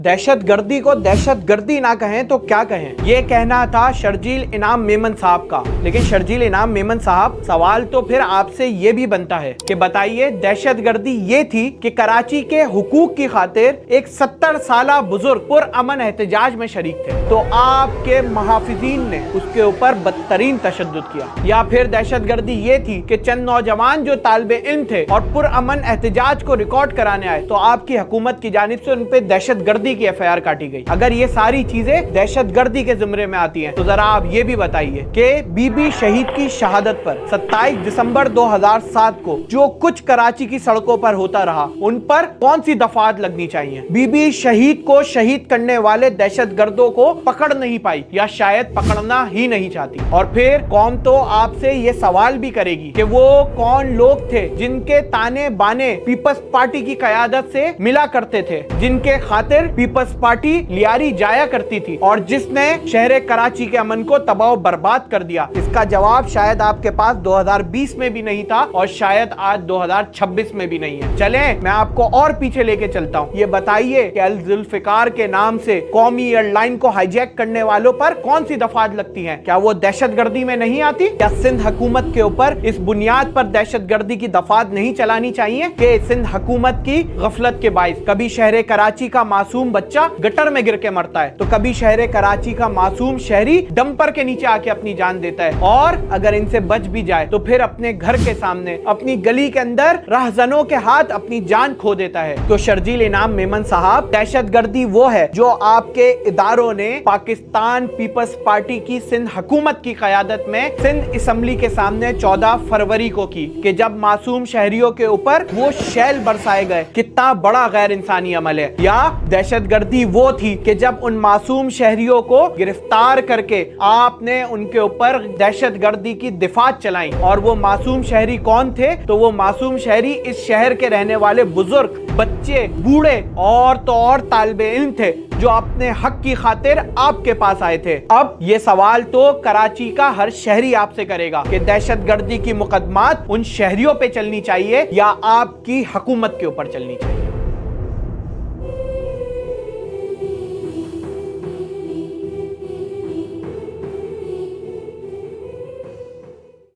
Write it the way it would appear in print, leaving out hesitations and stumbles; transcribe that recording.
دہشت گردی کو دہشت گردی نہ کہیں تو کیا کہیں، یہ کہنا تھا شرجیل انعام میمن صاحب کا۔ لیکن شرجیل انعام میمن صاحب، سوال تو پھر آپ سے یہ بھی بنتا ہے کہ بتائیے دہشت گردی یہ تھی کہ کراچی کے حقوق کی خاطر ایک 70 سالہ بزرگ پرامن احتجاج میں شریک تھے، تو آپ کے محافظین نے اس کے اوپر بدترین تشدد کیا؟ یا پھر دہشت گردی یہ تھی کہ چند نوجوان جو طالب علم تھے اور پرامن احتجاج کو ریکارڈ کرانے آئے تو آپ کی حکومت کی جانب سے ان پہ دہشت گردی کی ایف آئی آر کاٹی گئی؟ اگر یہ ساری چیزیں دہشت گردی کے زمرے میں آتی ہیں تو ذرا آپ یہ بھی بتائیے کہ بی بی شہید کی شہادت پر 27 دسمبر 2007 کو جو کچھ کراچی کی سڑکوں پر ہوتا رہا، ان پر کون سی دفعات لگنی چاہیے؟ بی بی شہید کو شہید کرنے والے دہشت گردوں کو پکڑ نہیں پائی یا شاید پکڑنا ہی نہیں چاہتی۔ اور پھر قوم تو آپ سے یہ سوال بھی کرے گی کہ وہ کون لوگ تھے جن کے تانے بانے پیپلز پارٹی کی قیادت سے ملا کرتے تھے، جن کے خاطر پیپلز پارٹی لیاری جایا کرتی تھی اور جس نے شہر کراچی کے امن کو تباہ و برباد کر دیا؟ اس کا جواب شاید آپ کے پاس 2020 میں بھی نہیں تھا اور شاید آج 2026 میں بھی نہیں ہے۔ چلیں میں آپ کو اور پیچھے لے کے چلتا ہوں، یہ بتائیے کہ الذوالفقار کے نام سے قومی ایئر لائن کو ہائی جیک کرنے والوں پر کون سی دفعات لگتی ہیں؟ کیا وہ دہشت گردی میں نہیں آتی؟ کیا سندھ حکومت کے اوپر اس بنیاد پر دہشت گردی کی دفعات نہیں چلانی چاہیے کہ سندھ حکومت کی غفلت کے باعث کبھی شہر کراچی کا معصوم بچہ گٹر میں گر کے مرتا ہے تو کبھی شہر کراچی کا معصوم شہری ڈمپر کے نیچے آ کے اپنی جان دیتا ہے، اور اگر ان سے بچ بھی جائے تو پھر اپنے گھر کے سامنے اپنی گلی کے اندر راہزنوں کے ہاتھ اپنی جان کھو دیتا ہے۔ تو شرجیل انعام میمن صاحب، دہشت گردی وہ ہے جو آپ کے اداروں نے پاکستان پیپلز پارٹی کی سندھ حکومت کی قیادت میں سندھ اسمبلی کے سامنے 14 فروری کو کی، کہ جب معصوم شہریوں کے اوپر وہ شیل برسائے گئے۔ کتنا بڑا غیر انسانی عمل ہے۔ یا دہشت گردی وہ تھی کہ جب ان معصوم شہریوں کو گرفتار کر کے آپ نے ان کے اوپر دہشت گردی کی دفعات چلائیں، اور وہ معصوم شہری کون تھے؟ تو وہ معصوم شہری اس شہر کے رہنے والے بزرگ، بچے، بوڑھے اور تو اور طالب علم تھے جو اپنے حق کی خاطر آپ کے پاس آئے تھے۔ اب یہ سوال تو کراچی کا ہر شہری آپ سے کرے گا کہ دہشت گردی کی مقدمات ان شہریوں پہ چلنی چاہیے یا آپ کی حکومت کے اوپر چلنی چاہیے؟